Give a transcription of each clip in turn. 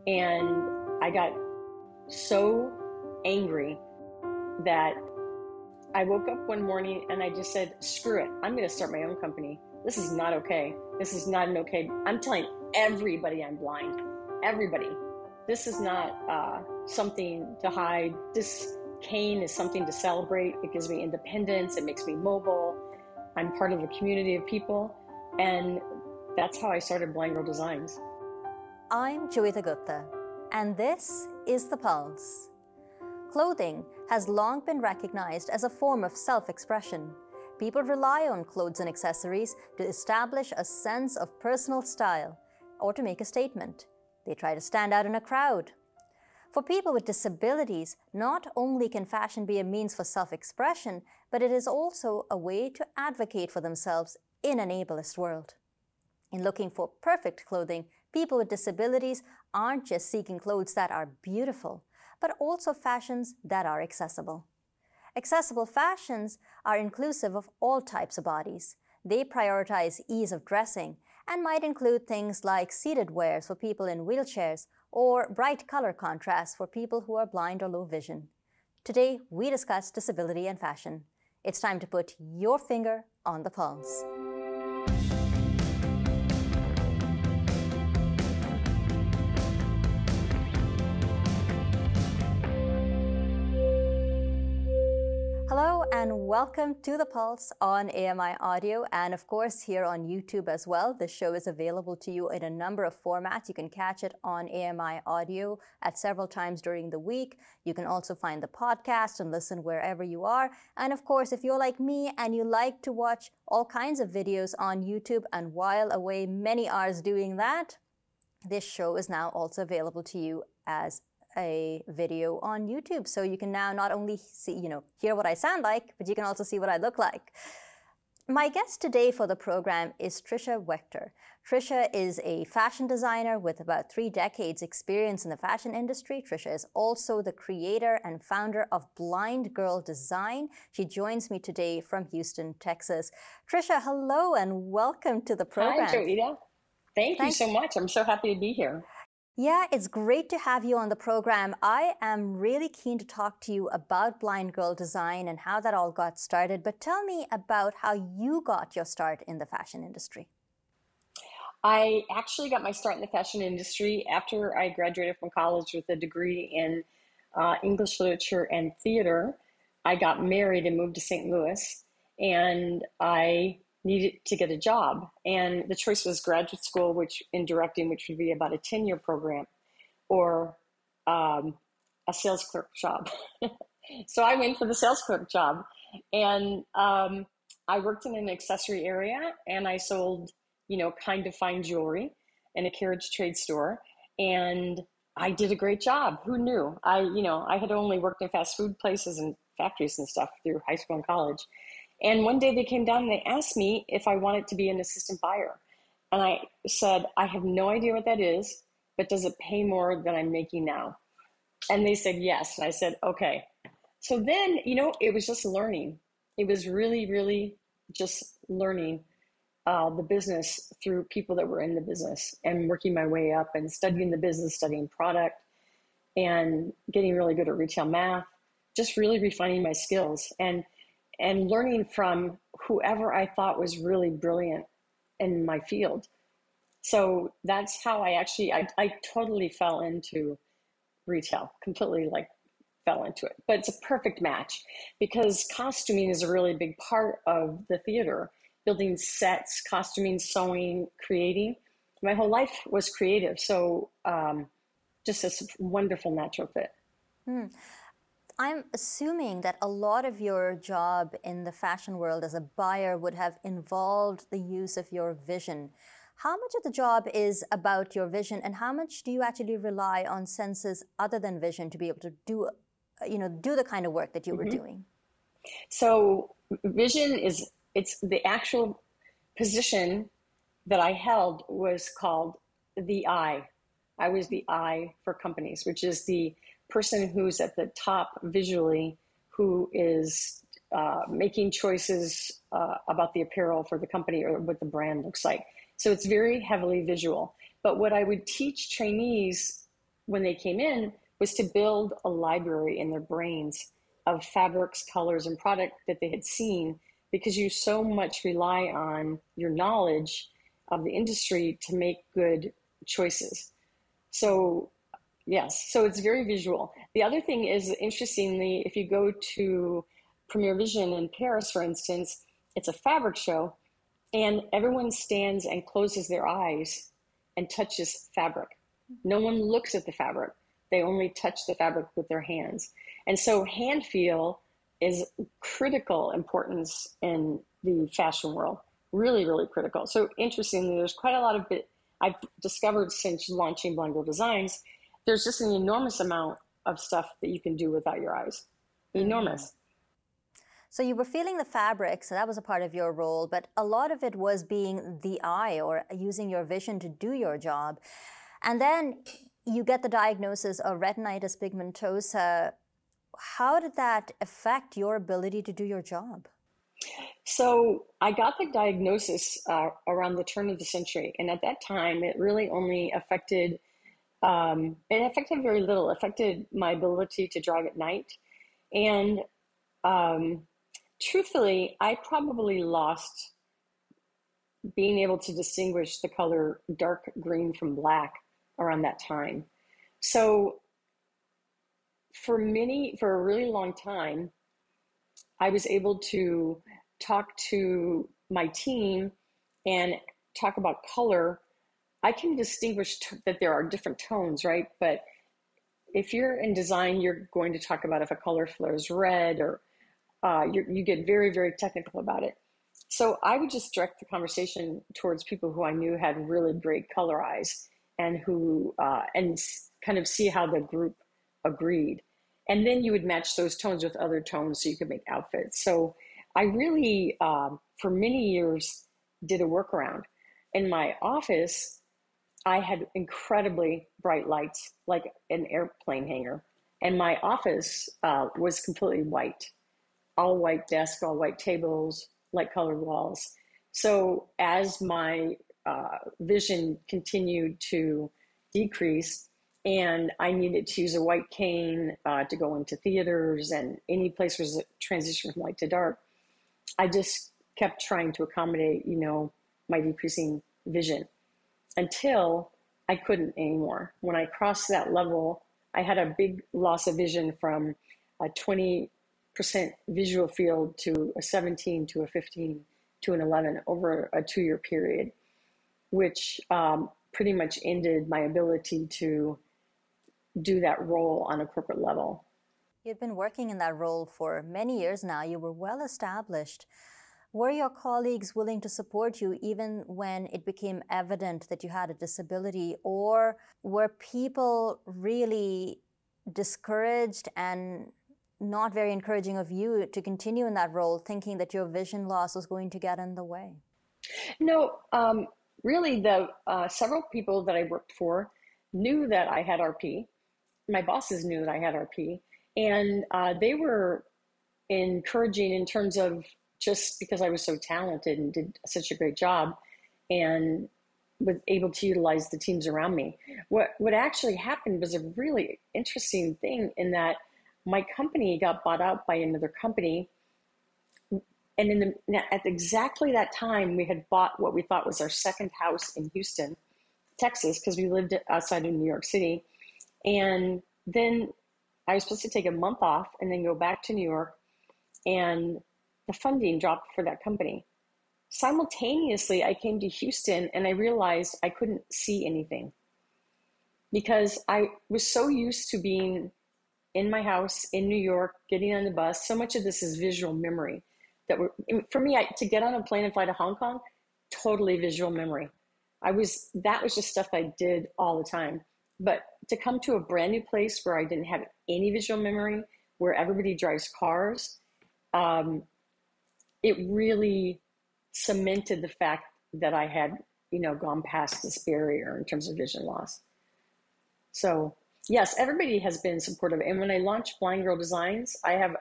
And I got so angry that I woke up one morning and I just said, screw it. I'm going to start my own company. This is not okay. This is not an okay. I'm telling everybody I'm blind. Everybody. This is not something to hide. This cane is something to celebrate. It gives me independence. It makes me mobile. I'm part of a community of people. And that's how I started Blind Girl Designs. I'm Joeita Gupta, and this is The Pulse. Clothing has long been recognized as a form of self-expression. People rely on clothes and accessories to establish a sense of personal style or to make a statement. They try to stand out in a crowd. For people with disabilities, not only can fashion be a means for self-expression, but it is also a way to advocate for themselves in an ableist world. In looking for perfect clothing, people with disabilities aren't just seeking clothes that are beautiful, but also fashions that are accessible. Accessible fashions are inclusive of all types of bodies. They prioritize ease of dressing and might include things like seated wears for people in wheelchairs or bright color contrasts for people who are blind or low vision. Today, we discuss disability and fashion. It's time to put your finger on the pulse. Hello and welcome to The Pulse on AMI Audio and of course here on YouTube as well. This show is available to you in a number of formats. You can catch it on AMI Audio at several times during the week. You can also find the podcast and listen wherever you are. And of course, if you're like me and you like to watch all kinds of videos on YouTube and while away many hours doing that, this show is now also available to you as a video on YouTube. So you can now not only see, hear what I sound like, but you can also see what I look like. My guest today for the program is Tricia Waechter. Tricia is a fashion designer with about 3 decades experience in the fashion industry. Tricia is also the creator and founder of Blind Girl Design. She joins me today from Houston, Texas. Tricia, hello and welcome to the program. Hi, Joeita. Thanks you so much. I'm so happy to be here. Yeah, it's great to have you on the program. I am really keen to talk to you about Blind Girl Design and how that all got started. But tell me about how you got your start in the fashion industry. I actually got my start in the fashion industry after I graduated from college with a degree in English literature and theater. I got married and moved to St. Louis, and I needed to get a job. And the choice was graduate school, which in directing, which would be about a 10-year program, or a sales clerk job. So I went for the sales clerk job. And I worked in an accessory area, and I sold, kind of fine jewelry in a carriage trade store. And I did a great job. Who knew? I had only worked in fast food places and factories and stuff through high school and college. And one day they came down and they asked me if I wanted to be an assistant buyer. And I said, I have no idea what that is, but does it pay more than I'm making now? And they said, yes. And I said, okay. So then, it was just learning. It was really, really just learning the business through people that were in the business and working my way up and studying the business, studying product and getting really good at retail math, just really refining my skills and learning from whoever I thought was really brilliant in my field. So that's how I totally fell into retail, completely fell into it. But it's a perfect match because costuming is a really big part of the theater, building sets, costuming, sewing, creating. My whole life was creative. So just a wonderful natural fit. I'm assuming that a lot of your job in the fashion world as a buyer would have involved the use of your vision. How much of the job is about your vision and how much do you actually rely on senses other than vision to be able to do the kind of work that you were doing? So vision it's the actual position that I held was called the eye. I was the eye for companies, which is the person who's at the top visually, who is making choices about the apparel for the company or what the brand looks like. So it's very heavily visual. But what I would teach trainees when they came in was to build a library in their brains of fabrics, colors, and product that they had seen, because you so much rely on your knowledge of the industry to make good choices. So yes, so it's very visual. The other thing is, interestingly, if you go to Premier Vision in Paris, for instance, it's a fabric show, and everyone stands and closes their eyes and touches fabric. No one looks at the fabric. They only touch the fabric with their hands. And so hand feel is critical importance in the fashion world. Really, really critical. So interestingly, there's quite a lot of bit I've discovered since launching Blind Girl Designs. There's just an enormous amount of stuff that you can do without your eyes. Enormous. So you were feeling the fabric, so that was a part of your role, but a lot of it was being the eye or using your vision to do your job. And then you get the diagnosis of retinitis pigmentosa. How did that affect your ability to do your job? So I got the diagnosis around the turn of the century. And at that time, it really only affected, it affected very little. It affected my ability to drive at night. And truthfully, I probably lost being able to distinguish the color dark green from black around that time. So for a really long time, I was able to talk to my team and talk about color. I can distinguish that there are different tones, right? But if you're in design, you're going to talk about if a color flow is red, or you get very, very technical about it. So I would just direct the conversation towards people who I knew had really great color eyes, and who and kind of see how the group agreed. And then you would match those tones with other tones so you could make outfits. So I really, for many years, did a workaround. In my office, I had incredibly bright lights, like an airplane hangar. And my office was completely white, all white desk, all white tables, light colored walls. So as my vision continued to decrease, and I needed to use a white cane to go into theaters and any place where there's a transition from light to dark, I just kept trying to accommodate, my decreasing vision, until I couldn't anymore. When I crossed that level, I had a big loss of vision from a 20% visual field to a 17 to a 15 to an 11 over a 2-year period, which pretty much ended my ability to do that role on a corporate level. You'd been working in that role for many years now. You were well established. Were your colleagues willing to support you even when it became evident that you had a disability, or were people really discouraged and not very encouraging of you to continue in that role, thinking that your vision loss was going to get in the way? No, really, the several people that I worked for knew that I had RP. My bosses knew that I had RP, and they were encouraging in terms of, just because I was so talented and did such a great job and was able to utilize the teams around me. What actually happened was a really interesting thing, in that my company got bought out by another company. And at exactly that time, we had bought what we thought was our second house in Houston, Texas, because we lived outside of New York City. And then I was supposed to take a month off and then go back to New York, and the funding dropped for that company. Simultaneously, I came to Houston and I realized I couldn't see anything, because I was so used to being in my house in New York, getting on the bus. So much of this is visual memory. For me, to get on a plane and fly to Hong Kong, totally visual memory. That was just stuff I did all the time. But to come to a brand new place where I didn't have any visual memory, where everybody drives cars, it really cemented the fact that I had, gone past this barrier in terms of vision loss. So yes, everybody has been supportive. And when I launched Blind Girl Designs, I have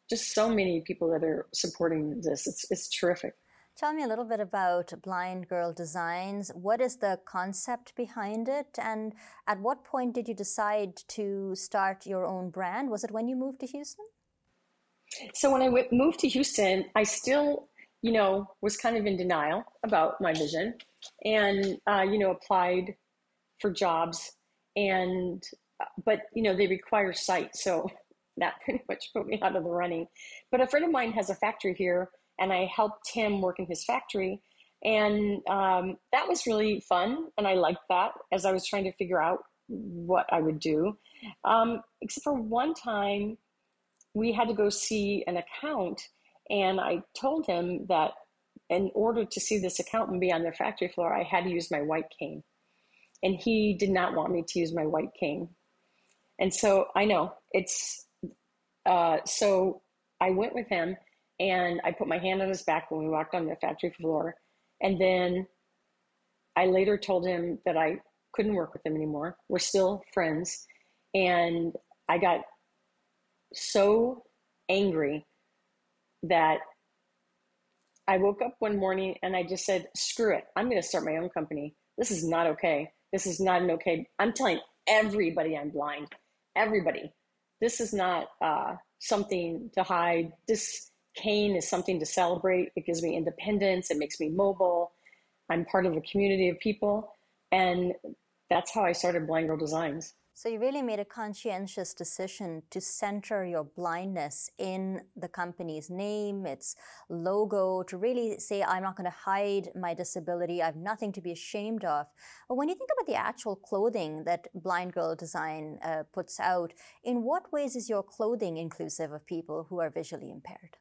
just so many people that are supporting this. It's terrific. Tell me a little bit about Blind Girl Designs. What is the concept behind it? And at what point did you decide to start your own brand? Was it when you moved to Houston? So when I moved to Houston, I still, was kind of in denial about my vision and, applied for jobs and, but, they require sight. So that pretty much put me out of the running. But a friend of mine has a factory here and I helped him work in his factory. And that was really fun. And I liked that as I was trying to figure out what I would do. Except for one time, we had to go see an account, and I told him that in order to see this accountant be on their factory floor, I had to use my white cane. And he did not want me to use my white cane. And so I know it's, so I went with him and I put my hand on his back when we walked on the factory floor. And then I later told him that I couldn't work with him anymore. We're still friends. And I got so angry that I woke up one morning and I just said, screw it. I'm going to start my own company. This is not okay. This is not an okay. I'm telling everybody I'm blind. Everybody. This is not something to hide. This cane is something to celebrate. It gives me independence. It makes me mobile. I'm part of a community of people. And that's how I started Blind Girl Designs. So you really made a conscientious decision to center your blindness in the company's name, its logo, to really say, I'm not going to hide my disability. I have nothing to be ashamed of. But when you think about the actual clothing that Blind Girl Design puts out, in what ways is your clothing inclusive of people who are visually impaired?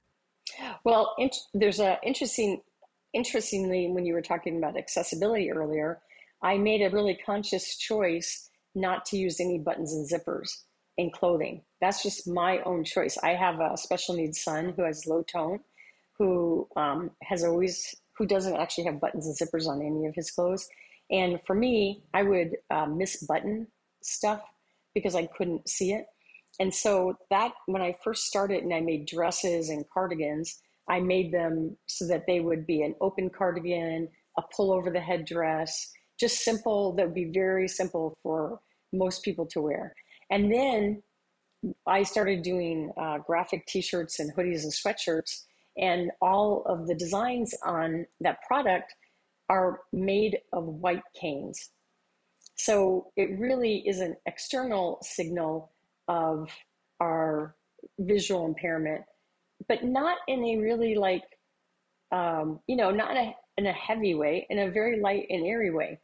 Well, there's a interestingly, when you were talking about accessibility earlier, I made a really conscious choice not to use any buttons and zippers in clothing. That's just my own choice. I have a special needs son who has low tone, who who doesn't actually have buttons and zippers on any of his clothes. And for me, I would misbutton stuff because I couldn't see it. And so that when I first started and I made dresses and cardigans, I made them so that they would be an open cardigan, a pull over the head dress, just simple, that would be very simple for most people to wear. And then I started doing graphic t-shirts and hoodies and sweatshirts, and all of the designs on that product are made of white canes. So it really is an external signal of our visual impairment, but not in a really not in a heavy way, in a very light and airy way,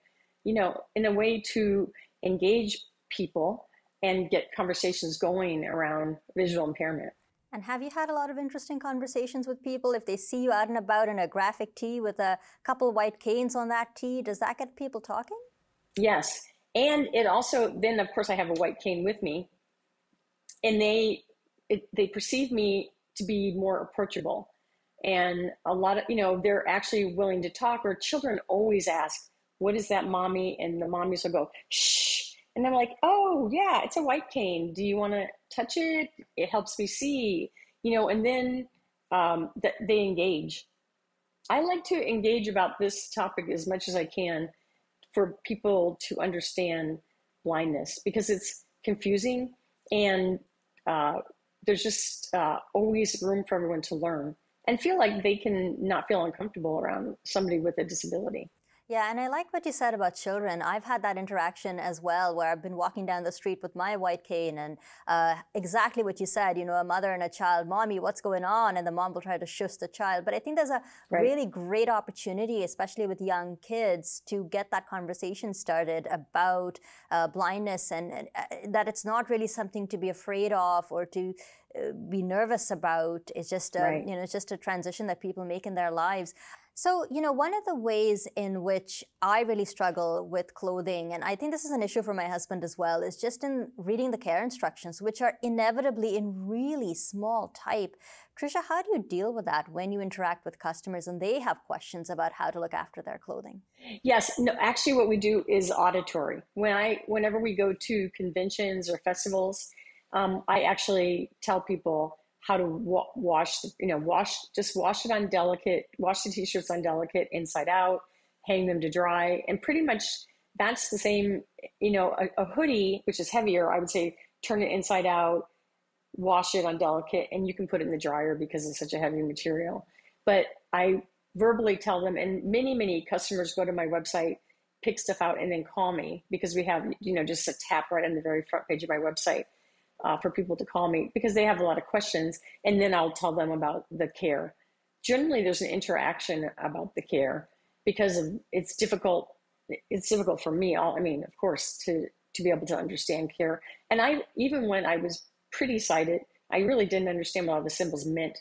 in a way to engage people and get conversations going around visual impairment. And have you had a lot of interesting conversations with people? If they see you out and about in a graphic tee with a couple white canes on that tee, does that get people talking? Yes. And it also, then of course I have a white cane with me, and they perceive me to be more approachable. And a lot of, they're actually willing to talk, or children always ask, what is that, mommy? And the mommies will go, shh. And I'm like, oh yeah, it's a white cane. Do you want to touch it? It helps me see, and then they engage. I like to engage about this topic as much as I can for people to understand blindness, because it's confusing, and there's just always room for everyone to learn and feel like they can not feel uncomfortable around somebody with a disability. Yeah, and I like what you said about children. I've had that interaction as well, where I've been walking down the street with my white cane, and exactly what you said, a mother and a child, mommy, what's going on? And the mom will try to shush the child. But I think there's a really great opportunity, especially with young kids, to get that conversation started about blindness, and that it's not really something to be afraid of or to be nervous about. It's just, it's just a transition that people make in their lives. So, one of the ways in which I really struggle with clothing, and I think this is an issue for my husband as well, is just in reading the care instructions, which are inevitably in really small type. Tricia, how do you deal with that when you interact with customers and they have questions about how to look after their clothing? Yes, no, actually what we do is auditory. Whenever we go to conventions or festivals, I actually tell people, how to wash, wash it on delicate, wash the t-shirts on delicate inside out, hang them to dry. And pretty much that's the same, a hoodie, which is heavier, I would say turn it inside out, wash it on delicate, and you can put it in the dryer because it's such a heavy material. But I verbally tell them, and many customers go to my website, pick stuff out, and then call me, because we have, just a tap right on the very front page of my website for people to call me because they have a lot of questions. And then I'll tell them about the care. Generally, there's an interaction about the care because it's difficult. It's difficult for me, of course, to be able to understand care. And even when I was pretty sighted, I really didn't understand what all the symbols meant.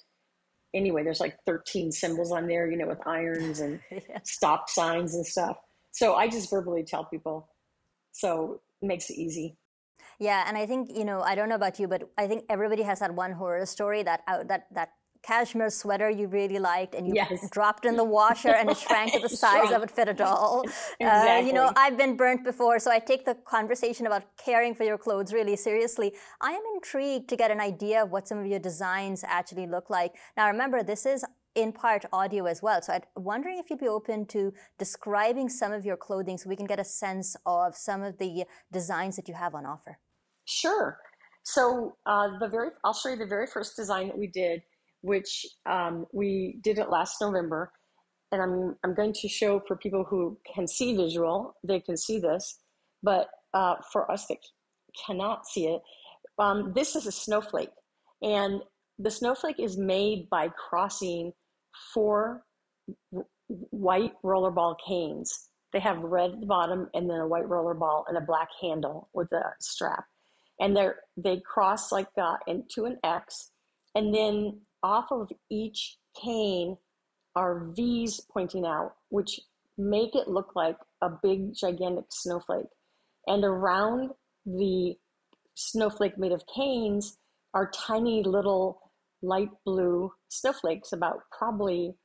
Anyway, there's like 13 symbols on there, with irons and Yeah. stop signs and stuff. So I just verbally tell people. So it makes it easy. Yeah, and I think, I don't know about you, but I think everybody has that one horror story, that cashmere sweater you really liked and you Yes. dropped in the washer and it shrank to the size of it fit a doll. Exactly. I've been burnt before, so I take the conversation about caring for your clothes really seriously. I am intrigued to get an idea of what some of your designs actually look like. Now, remember, this is in part audio as well. So I'm wondering if you'd be open to describing some of your clothing so we can get a sense of some of the designs that you have on offer. Sure. So I'll show you the very first design that we did, which we did it last November, and I'm going to show for people who can see visual, they can see this, but for us that cannot see it, this is a snowflake, and the snowflake is made by crossing four white rollerball canes. They have red at the bottom and then a white rollerball and a black handle with a strap. And they cross like into an X, and then off of each cane are V's pointing out, which make it look like a big, gigantic snowflake. And around the snowflake made of canes are tiny little light blue snowflakes, about probably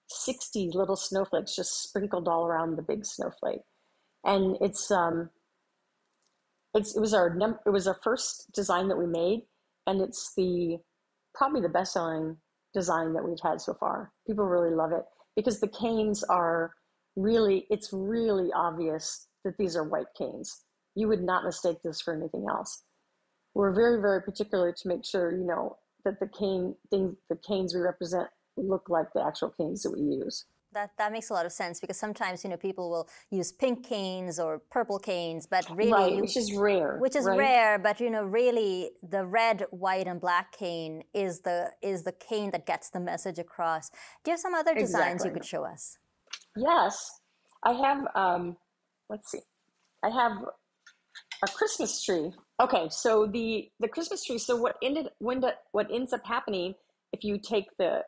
60 little snowflakes just sprinkled all around the big snowflake. And it was our first design that we made, and it's probably the best selling design that we've had so far. People really love it because the canes it's really obvious that these are white canes. You would not mistake this for anything else. We're very, very particular to make sure, that the canes we represent look like the actual canes that we use. That makes a lot of sense because sometimes people will use pink canes or purple canes, but really right, which is rare. But really the red, white, and black cane is the cane that gets the message across. Do you have some other designs you could show us? Yes, I have. Let's see, I have a Christmas tree. Okay, so the Christmas tree. So what ends up happening if you take the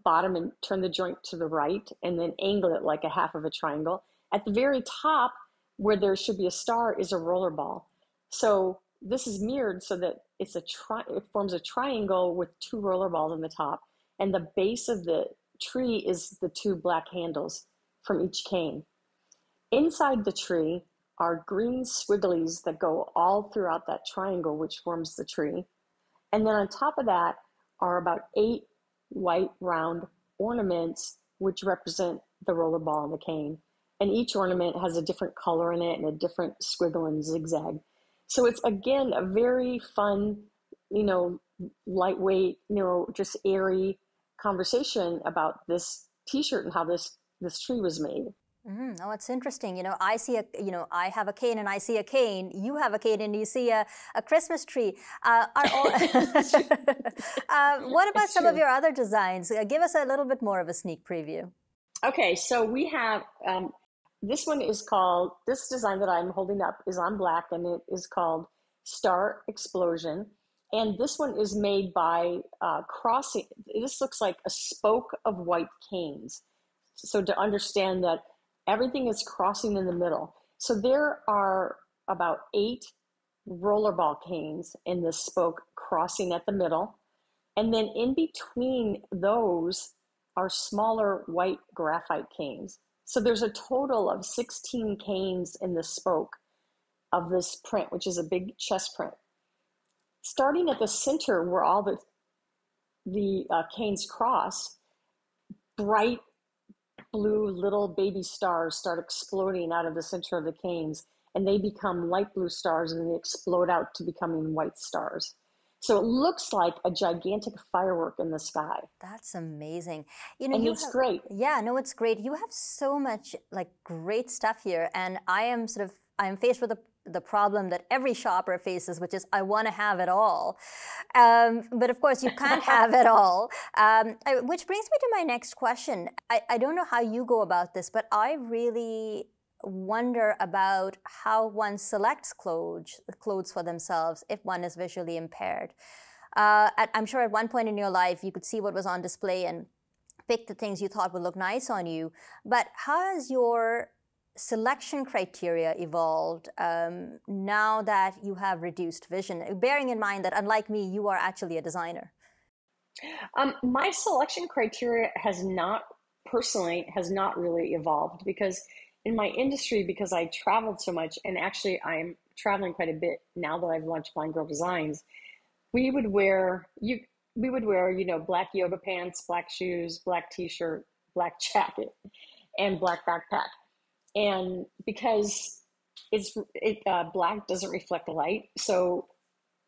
bottom and turn the joint to the right and then angle it like a half of a triangle. At the very top where there should be a star is a roller ball. So this is mirrored so that it forms a triangle with two roller balls on the top. And the base of the tree is the two black handles from each cane. Inside the tree are green squigglies that go all throughout that triangle, which forms the tree. And then on top of that are about 8 white round ornaments which represent the rollerball and the cane, and each ornament has a different color in it and a different squiggle and zigzag. So it's again a very fun, lightweight, just airy conversation about this t-shirt and how this tree was made. Mm-hmm. Oh, it's interesting. I see I have a cane and I see a cane. You have a cane and you see a Christmas tree. What about some of your other designs? Give us a little bit more of a sneak preview. Okay, so we have, this design that I'm holding up is on black, and it is called Star Explosion. And this one is made by crossing, this looks like a spoke of white canes. So to understand that everything is crossing in the middle. So there are about 8 rollerball canes in this spoke crossing at the middle. And then in between those are smaller white graphite canes. So there's a total of 16 canes in the spoke of this print, which is a big chest print. Starting at the center where all the the Canes cross, bright blue little baby stars start exploding out of the center of the canes, and they become light blue stars, and they explode out to becoming white stars. So it looks like a gigantic firework in the sky. That's amazing. You know, And you it's have, great. yeah, no, it's great. You have so much like great stuff here. And I'm faced with the problem that every shopper faces, which is I want to have it all. But of course, you can't have it all. Which brings me to my next question. I don't know how you go about this, but I really wonder about how one selects clothes for themselves if one is visually impaired. I'm sure at one point in your life you could see what was on display and pick the things you thought would look nice on you. But how has your selection criteria evolved now that you have reduced vision, bearing in mind that unlike me, you are actually a designer? My selection criteria has not really evolved because in my industry, because I traveled so much, and actually I'm traveling quite a bit now that I've launched Blind Girl Designs. We would wear you we would wear, black yoga pants, black shoes, black t-shirt, black jacket, and black backpack. And because black doesn't reflect light, so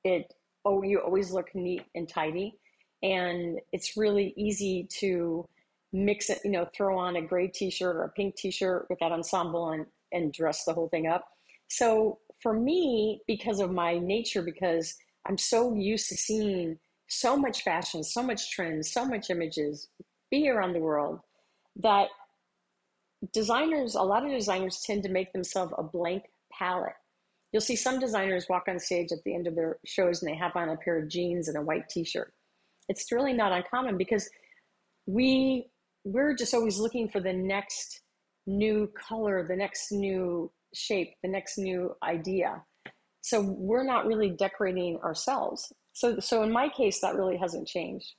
it you always look neat and tidy, and it's really easy to mix it, throw on a gray t-shirt or a pink t-shirt with that ensemble and dress the whole thing up. So for me, because of my nature, because I'm so used to seeing so much fashion, so much trends, so much images be around the world, that a lot of designers tend to make themselves a blank palette. You'll see some designers walk on stage at the end of their shows and they have on a pair of jeans and a white t-shirt. It's really not uncommon because we're just always looking for the next new color, the next new shape, the next new idea. So we're not really decorating ourselves. So in my case, that really hasn't changed.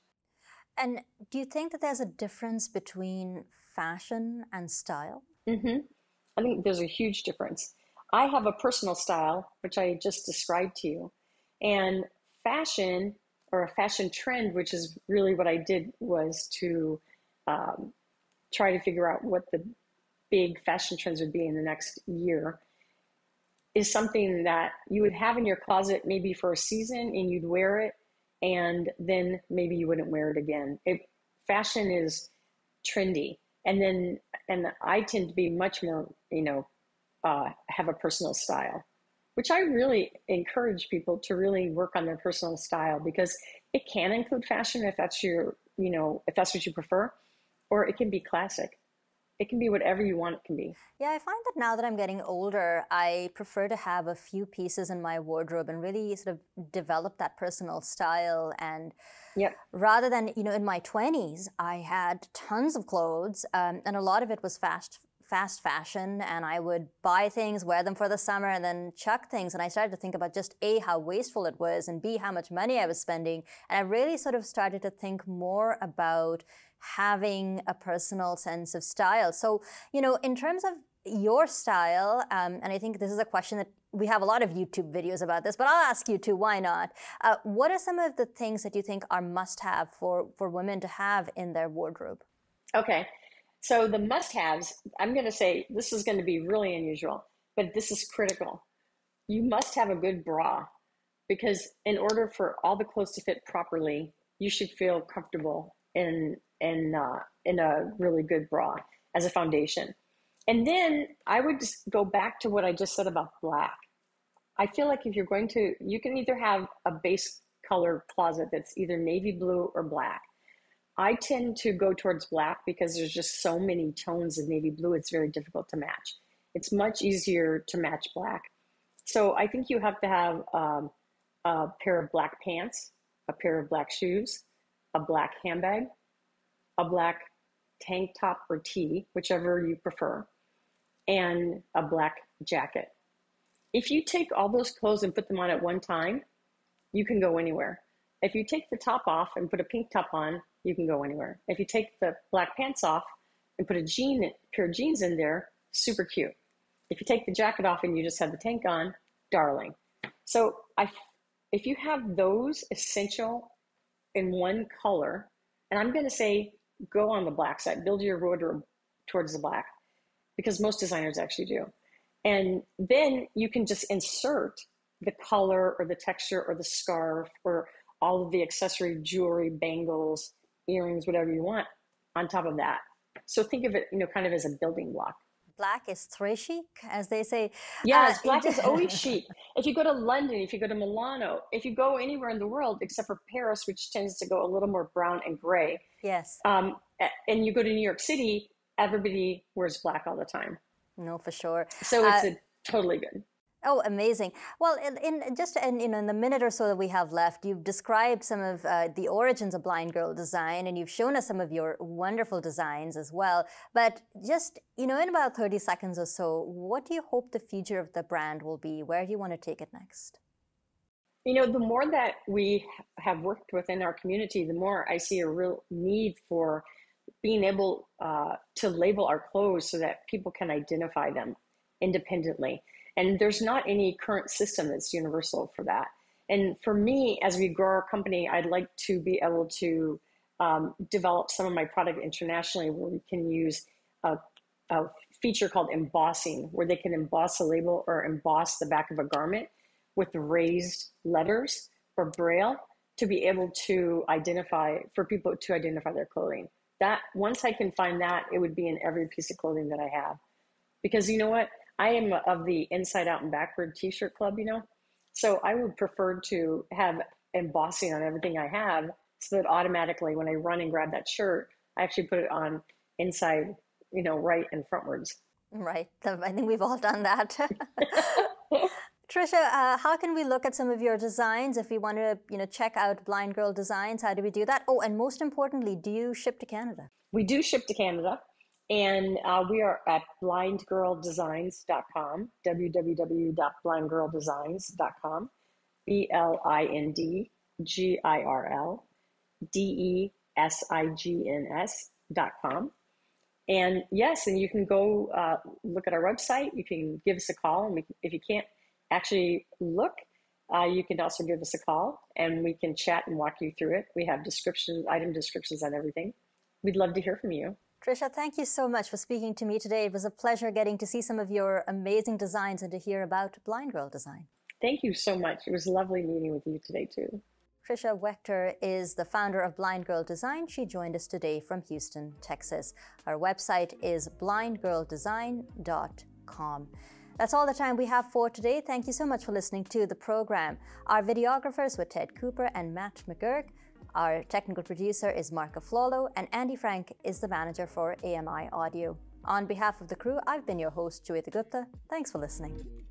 And do you think that there's a difference between fashion and style? hmm I think there's a huge difference. I have a personal style, which I just described to you, and fashion or a fashion trend, which is really what I did, was to um, try to figure out what the big fashion trends would be in the next year, is something that you would have in your closet maybe for a season and you'd wear it and then maybe you wouldn't wear it again. Fashion is trendy. And I tend to be much more, have a personal style, which I really encourage people to really work on their personal style, because it can include fashion if that's if that's what you prefer, or it can be classic. It can be whatever you want it can be. Yeah, I find that now that I'm getting older, I prefer to have a few pieces in my wardrobe and really sort of develop that personal style. And Yep. rather than, in my 20s, I had tons of clothes, and a lot of it was fast fashion, and I would buy things, wear them for the summer, and then chuck things. And I started to think about just A, how wasteful it was, and B, how much money I was spending. And I really sort of started to think more about having a personal sense of style. So, in terms of your style, and I think this is a question that we have a lot of YouTube videos about this, but I'll ask you too, why not? What are some of the things that you think are must-have for women to have in their wardrobe? Okay. So the must-haves, I'm going to say this is going to be really unusual, but this is critical. You must have a good bra, because in order for all the clothes to fit properly, you should feel comfortable in a really good bra as a foundation. And then I would just go back to what I just said about black. I feel like if you're going to, you can either have a base color closet that's either navy blue or black. I tend to go towards black because there's just so many tones of navy blue, it's very difficult to match. It's much easier to match black. So I think you have to have a pair of black pants, a pair of black shoes, a black handbag, a black tank top or tee, whichever you prefer, and a black jacket. If you take all those clothes and put them on at one time, you can go anywhere. If you take the top off and put a pink top on, you can go anywhere. If you take the black pants off and put a pair of jeans in there, super cute. If you take the jacket off and you just have the tank on, darling. So if you have those essential in one color, and I'm going to say go on the black side, build your wardrobe towards the black, because most designers actually do. And then you can just insert the color or the texture or the scarf or all of the accessory jewelry, bangles, earrings, whatever you want on top of that. So think of it, kind of as a building block. Black is très chic, as they say. Yes, black is always chic. If you go to London, if you go to Milano, if you go anywhere in the world except for Paris, which tends to go a little more brown and gray. Yes. And you go to New York City, everybody wears black all the time. No, for sure. So it's totally good. Oh, amazing. Well, in the minute or so that we have left, you've described some of the origins of Blind Girl Design, and you've shown us some of your wonderful designs as well. But just, in about 30 seconds or so, what do you hope the future of the brand will be? Where do you want to take it next? The more that we have worked within our community, the more I see a real need for being able to label our clothes so that people can identify them independently. And there's not any current system that's universal for that. And for me, as we grow our company, I'd like to be able to develop some of my product internationally, where we can use a feature called embossing, where they can emboss a label or emboss the back of a garment with raised letters or braille to be able to for people to identify their clothing. That once I can find that, it would be in every piece of clothing that I have. Because you know what? I am of the inside out and backward t-shirt club, so I would prefer to have embossing on everything I have, so that automatically when I run and grab that shirt, I actually put it on inside, right and frontwards. Right. I think we've all done that. Tricia, how can we look at some of your designs if we want to, check out Blind Girl Designs? How do we do that? Oh, and most importantly, do you ship to Canada? We do ship to Canada. And we are at blindgirldesigns.com, www.blindgirldesigns.com, blindgirldesigns.com. And yes, and you can go look at our website. You can give us a call. And if you can't actually look, you can also give us a call and we can chat and walk you through it. We have item descriptions on everything. We'd love to hear from you. Tricia, thank you so much for speaking to me today. It was a pleasure getting to see some of your amazing designs and to hear about Blind Girl Design. Thank you so much. It was lovely meeting with you today, too. Tricia Waechter is the founder of Blind Girl Design. She joined us today from Houston, Texas. Her website is blindgirldesign.com. That's all the time we have for today. Thank you so much for listening to the program. Our videographers were Ted Cooper and Matt McGurk. Our technical producer is Marco Flolo, and Andy Frank is the manager for AMI Audio. On behalf of the crew, I've been your host, Joeita Gupta. Thanks for listening.